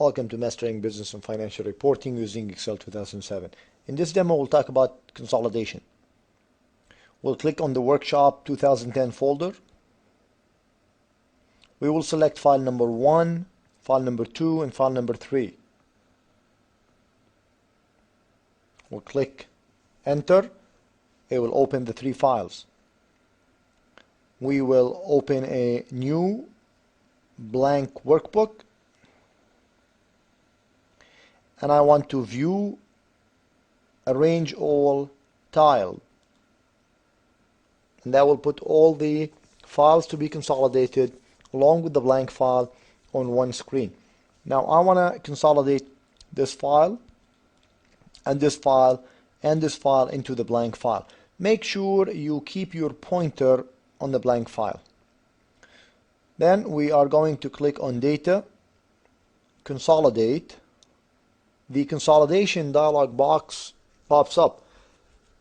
Welcome to Mastering Business and Financial Reporting using Excel 2007. In this demo, we'll talk about consolidation. We'll click on the Workshop 2010 folder. We will select file number 1, file number 2, and file number 3. We'll click Enter. It will open the 3 files. We will open a new blank workbook. And I want to view arrange all tiled, and that will put all the files to be consolidated along with the blank file on one screen. Now I want to consolidate this file and this file and this file into the blank file. Make sure you keep your pointer on the blank file. Then we are going to click on Data, Consolidate. The consolidation dialog box pops up.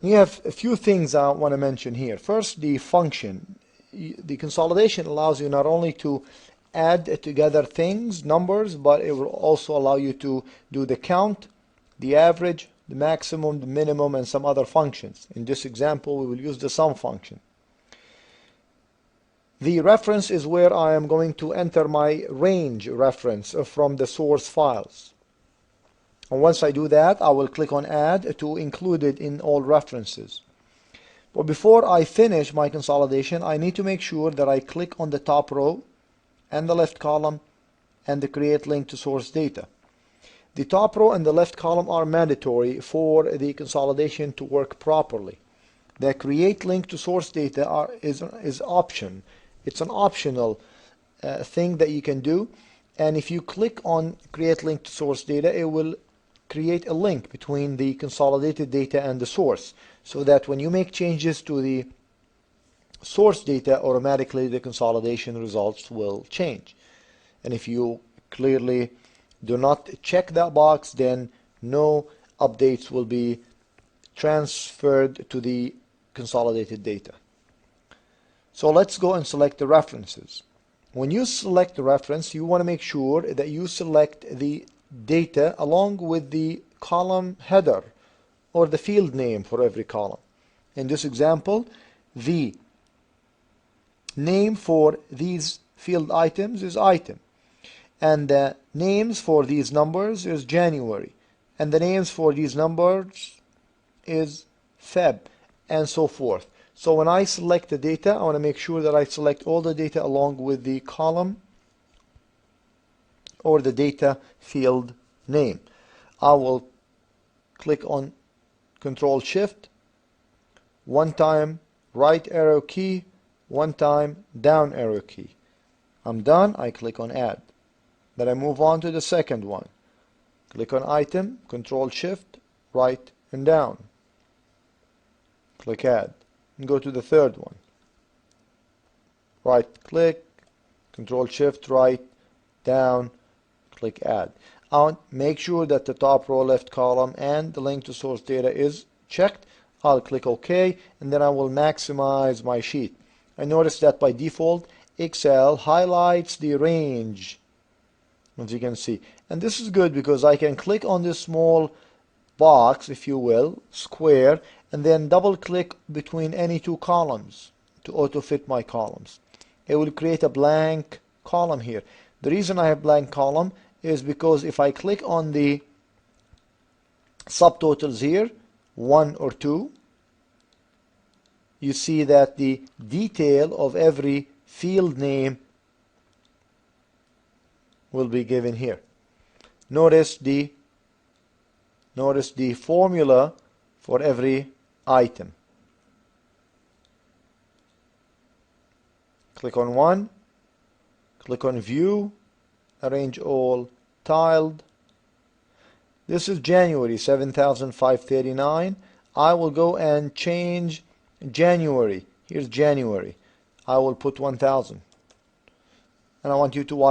You have a few things I want to mention here. First, the function. The consolidation allows you not only to add together things, numbers, but it will also allow you to do the count, the average, the maximum, the minimum, and some other functions. In this example, we will use the sum function. The reference is where I am going to enter my range reference from the source files. And once I do that, I will click on Add to include it in all references. But before I finish my consolidation, I need to make sure that I click on the top row and the left column and the Create Link to Source Data. The top row and the left column are mandatory for the consolidation to work properly. The Create Link to Source Data is option. It's an optional thing that you can do. And if you click on Create Link to Source Data, it will create a link between the consolidated data and the source, so that when you make changes to the source data, automatically the consolidation results will change. And if you clearly do not check that box, then no updates will be transferred to the consolidated data. So let's go and select the references. When you select the reference, you want to make sure that you select the data along with the column header or the field name for every column. In this example, the name for these field items is item, and the names for these numbers is January, and the names for these numbers is Feb, and so forth. So when I select the data, I want to make sure that I select all the data along with the column or the data field name. I will click on Control Shift, one time right arrow key, one time down arrow key. I'm done. I click on Add. Then I move on to the second one. Click on Item, Control Shift, right and down. Click Add. And go to the third one. Right click, Control Shift, right, down, click Add. I'll make sure that the top row, left column, and the link to source data is checked. I'll click OK, and then I will maximize my sheet. I notice that by default, Excel highlights the range, as you can see. And this is good because I can click on this small box, if you will, square, and then double click between any two columns to auto fit my columns. It will create a blank column here. The reason I have blank column is because if I click on the subtotals here, 1 or 2, you see that the detail of every field name will be given here. Notice the formula for every item. Click on 1, click on View, Arrange All Tiled. This is January 7,539. I will go and change January. Here's January. I will put 1,000. And I want you to watch